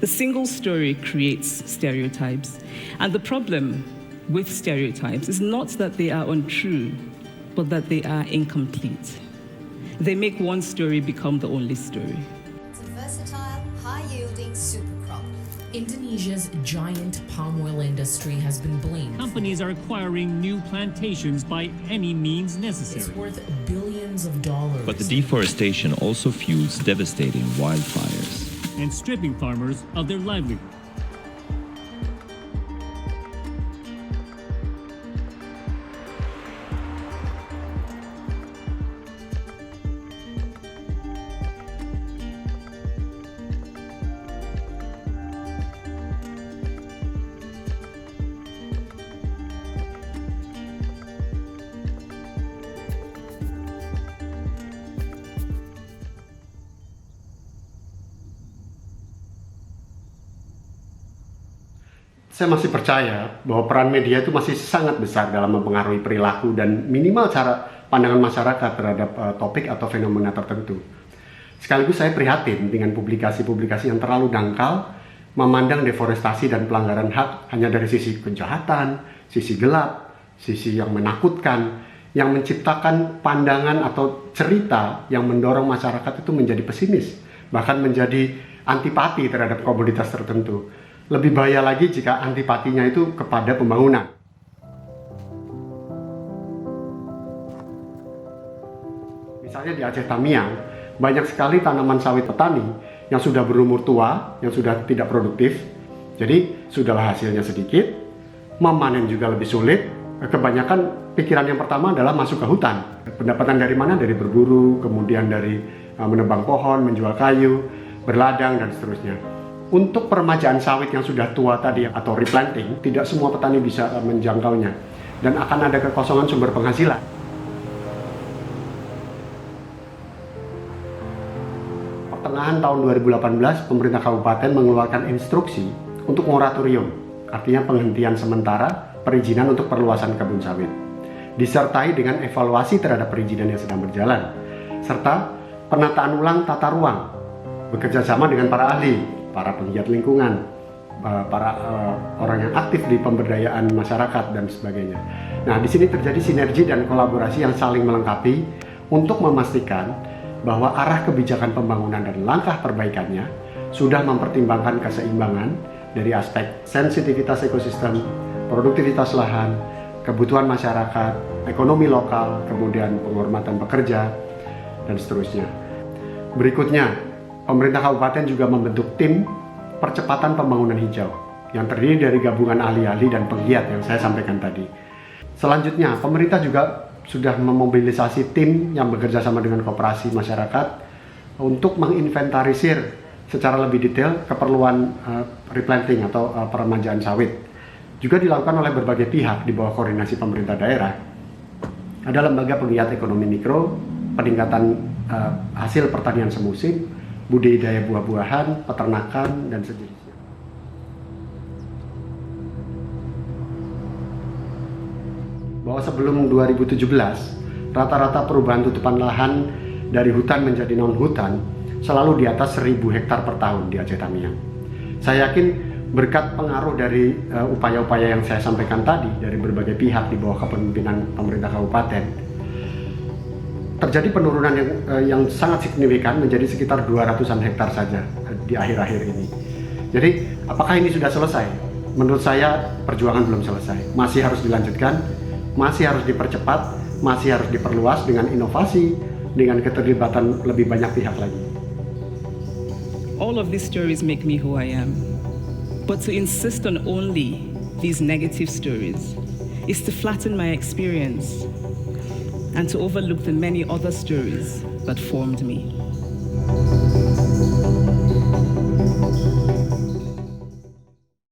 The single story creates stereotypes. And the problem with stereotypes is not that they are untrue, but that they are incomplete. They make one story become the only story. It's a versatile, high-yielding super crop. Indonesia's giant palm oil industry has been blamed. Companies are acquiring new plantations by any means necessary. It's worth billions of dollars. But the deforestation also fuels devastating wildfires and stripping farmers of their livelihood. Saya masih percaya bahwa peran media itu masih sangat besar dalam mempengaruhi perilaku dan minimal cara pandangan masyarakat terhadap topik atau fenomena tertentu. Sekaligus saya prihatin dengan publikasi-publikasi yang terlalu dangkal, memandang deforestasi dan pelanggaran hak hanya dari sisi kejahatan, sisi gelap, sisi yang menakutkan, yang menciptakan pandangan atau cerita yang mendorong masyarakat itu menjadi pesimis, bahkan menjadi antipati terhadap komoditas tertentu. Lebih bahaya lagi jika antipatinya itu kepada pembangunan. Misalnya di Aceh Tamiang, banyak sekali tanaman sawit petani yang sudah berumur tua, yang sudah tidak produktif. Jadi, sudahlah hasilnya sedikit, memanen juga lebih sulit. Kebanyakan pikiran yang pertama adalah masuk ke hutan. Pendapatan dari mana? Dari berburu, kemudian dari menebang pohon, menjual kayu, berladang, dan seterusnya. Untuk peremajaan sawit yang sudah tua tadi atau replanting, tidak semua petani bisa menjangkaunya dan akan ada kekosongan sumber penghasilan. Pertengahan tahun 2018, pemerintah kabupaten mengeluarkan instruksi untuk moratorium, artinya penghentian sementara perizinan untuk perluasan kebun sawit, disertai dengan evaluasi terhadap perizinan yang sedang berjalan, serta penataan ulang tata ruang, bekerjasama dengan para ahli, para penggiat lingkungan, para orang yang aktif di pemberdayaan masyarakat dan sebagainya. Nah, di sini terjadi sinergi dan kolaborasi yang saling melengkapi untuk memastikan bahwa arah kebijakan pembangunan dan langkah perbaikannya sudah mempertimbangkan keseimbangan dari aspek sensitivitas ekosistem, produktivitas lahan, kebutuhan masyarakat, ekonomi lokal, kemudian penghormatan pekerja, dan seterusnya. Berikutnya, pemerintah kabupaten juga membentuk tim percepatan pembangunan hijau yang terdiri dari gabungan ahli-ahli dan penggiat yang saya sampaikan tadi. Selanjutnya, pemerintah juga sudah memobilisasi tim yang bekerja sama dengan koperasi masyarakat untuk menginventarisir secara lebih detail keperluan replanting atau peremajaan sawit. Juga dilakukan oleh berbagai pihak di bawah koordinasi pemerintah daerah. Ada lembaga penggiat ekonomi mikro, peningkatan hasil pertanian semusim, budidaya buah-buahan, peternakan, dan sejenisnya. Bahwa sebelum 2017, rata-rata perubahan tutupan lahan dari hutan menjadi non-hutan selalu di atas 1.000 hektar per tahun di Aceh Tamiang. Saya yakin berkat pengaruh dari upaya-upaya yang saya sampaikan tadi dari berbagai pihak di bawah kepemimpinan pemerintah kabupaten, terjadi penurunan yang sangat signifikan menjadi sekitar 200-an hektar saja di akhir-akhir ini. Jadi, apakah ini sudah selesai? Menurut saya, perjuangan belum selesai. Masih harus dilanjutkan, masih harus dipercepat, masih harus diperluas dengan inovasi, dengan keterlibatan lebih banyak pihak lagi. All of these stories make me who I am. But to insist on only these negative stories is to flatten my experience and to overlook the many other stories that formed me.